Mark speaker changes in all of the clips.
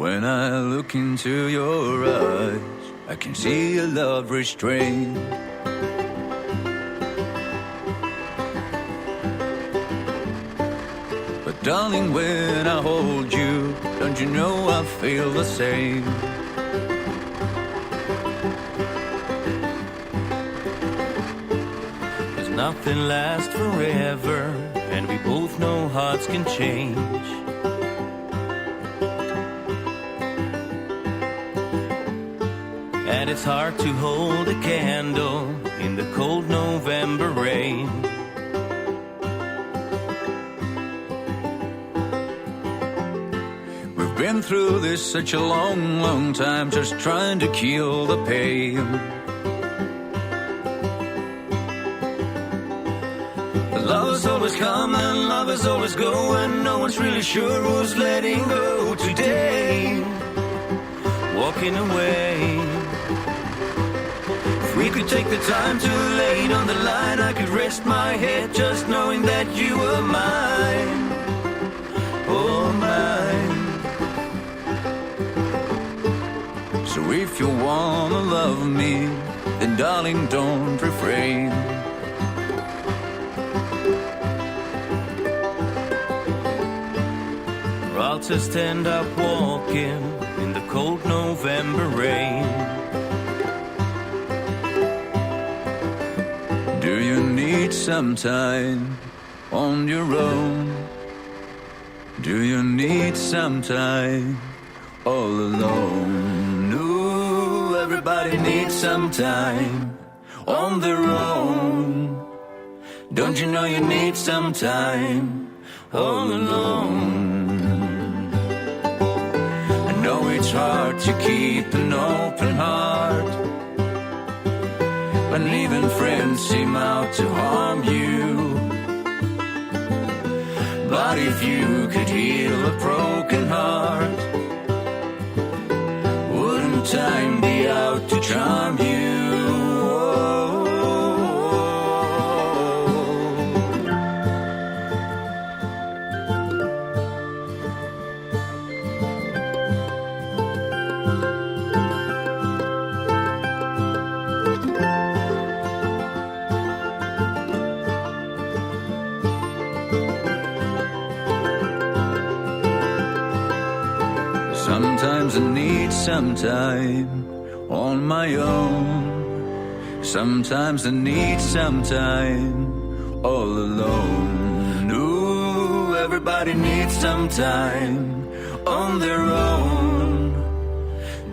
Speaker 1: When I look into your eyes, I can see a love restrained. But darling, when I hold you, don't you know I feel the same? Cause nothing lasts forever, and we both know hearts can change. And it's hard to hold a candle in the cold November rain. We've been through this such a long, long time, just trying to kill the pain. Lovers always come and lovers always go, and no one's really sure who's letting go today. Walking away. If we could take the time to lay it on the line, I could rest my head just knowing that you were mine. Oh, mine. So if you wanna love me, then darling, don't refrain. Or I'll just end up walking in the cold November rain. Do you need some time on your own? Do you need some time all alone? No, everybody needs some time on their own. Don't you know you need some time all alone? I know it's hard to keep an open heart when even friends seem out to harm you. But if you could heal a broken heart, wouldn't time be out to charm you? Sometimes I need some time on my own. Sometimes I need some time all alone. Ooh, everybody needs some time on their own.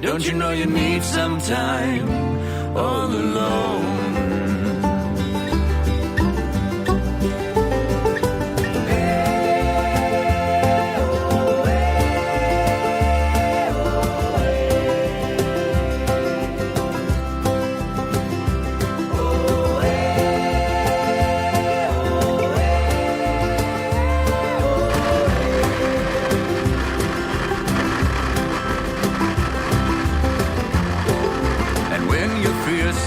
Speaker 1: Don't you know you need some time all alone?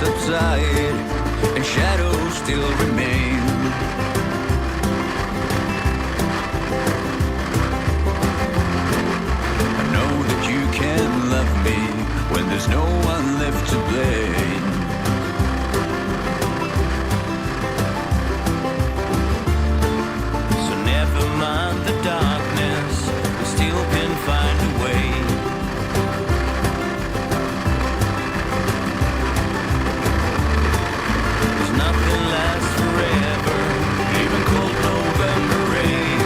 Speaker 1: Subside and shadows still remain. I know that you can love me when there's no one left to blame. So never mind the darkness, we still can find a way. Nothing lasts forever, even cold November rain.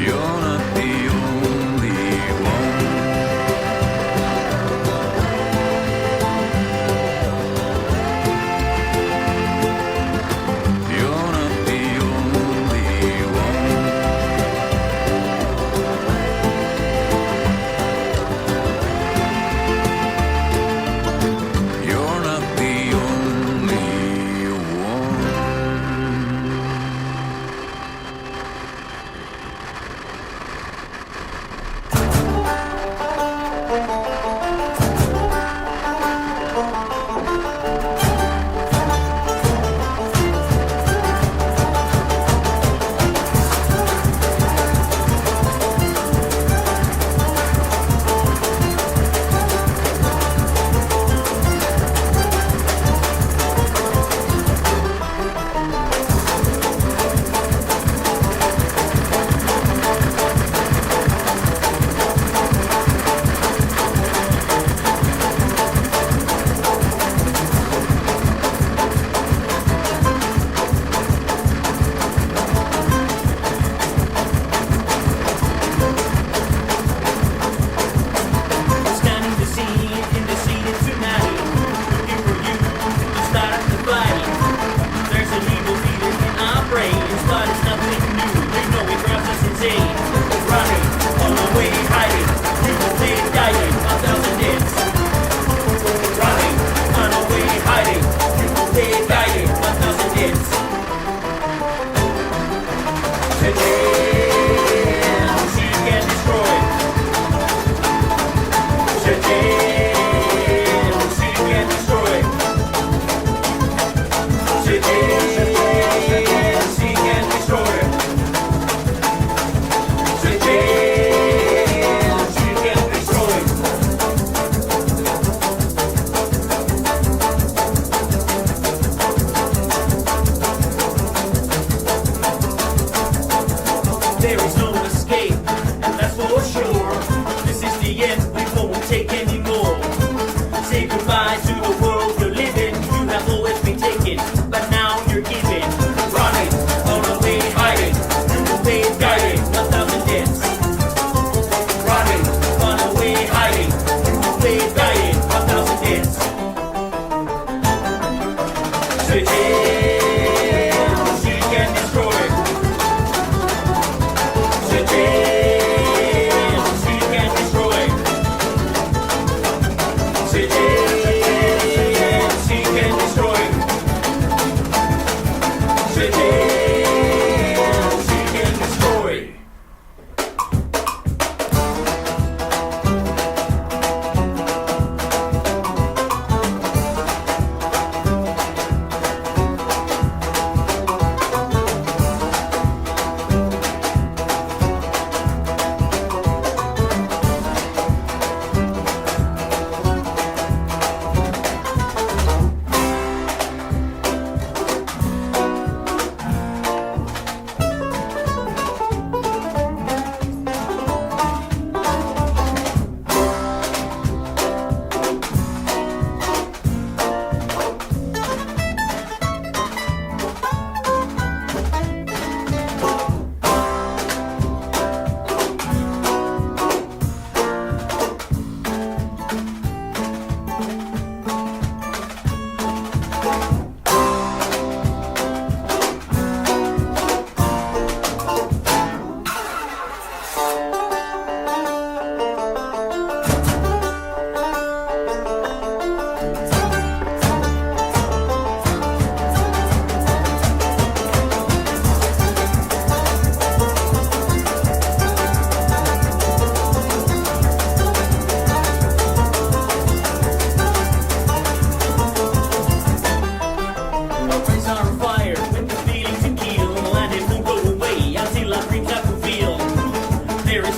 Speaker 1: You're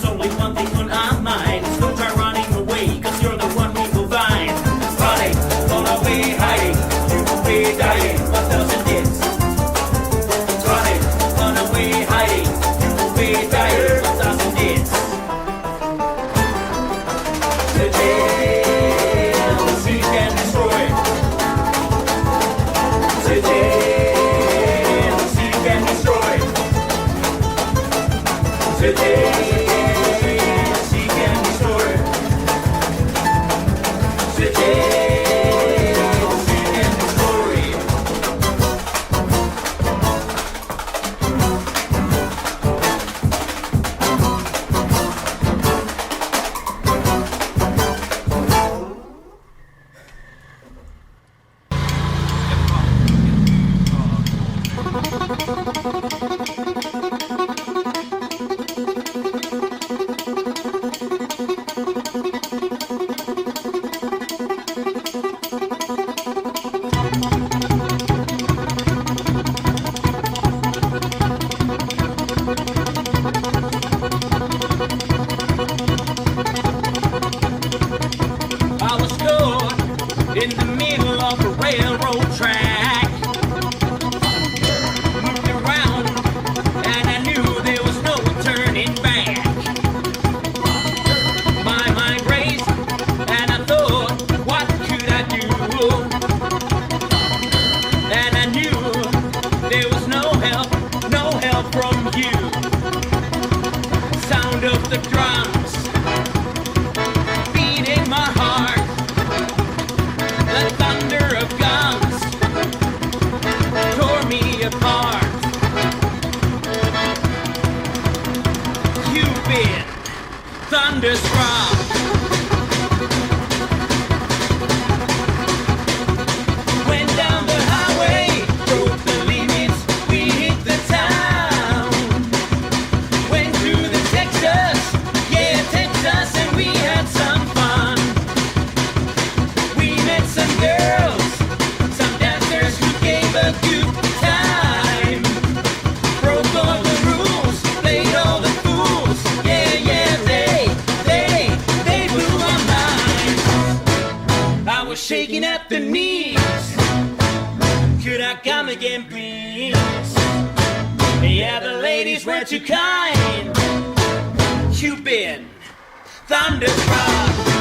Speaker 2: only one thing on our mind. So try running away, cause you're the one we will find. Running, gone away, hiding, you will be dying, 1,000 hits. Running, gone away, hiding, you will be dying, 1,000 hits. Today, seek and destroy. Today, seek and destroy. Today, seek and destroy. Today, seek and destroy. I was caught in the middle of a railroad track. Moved around and I knew there was no turning back. My mind raced and I thought, what could I do? And I knew there was no help from you. Sound of the drums beating my heart, the thunder of guns tore me apart. You've been thunderstruck. Went down the highway, broke the limits, we hit the town. Went through the Texas, yeah, Texas, and we had some fun. We met some girls, some dancers who gave a good time. Broke all the rules, played all the fools, yeah, yeah, they blew my mind. I was shaking at the knees. Could I come again, please? Yeah, the ladies were too kind. You've been thunderstruck.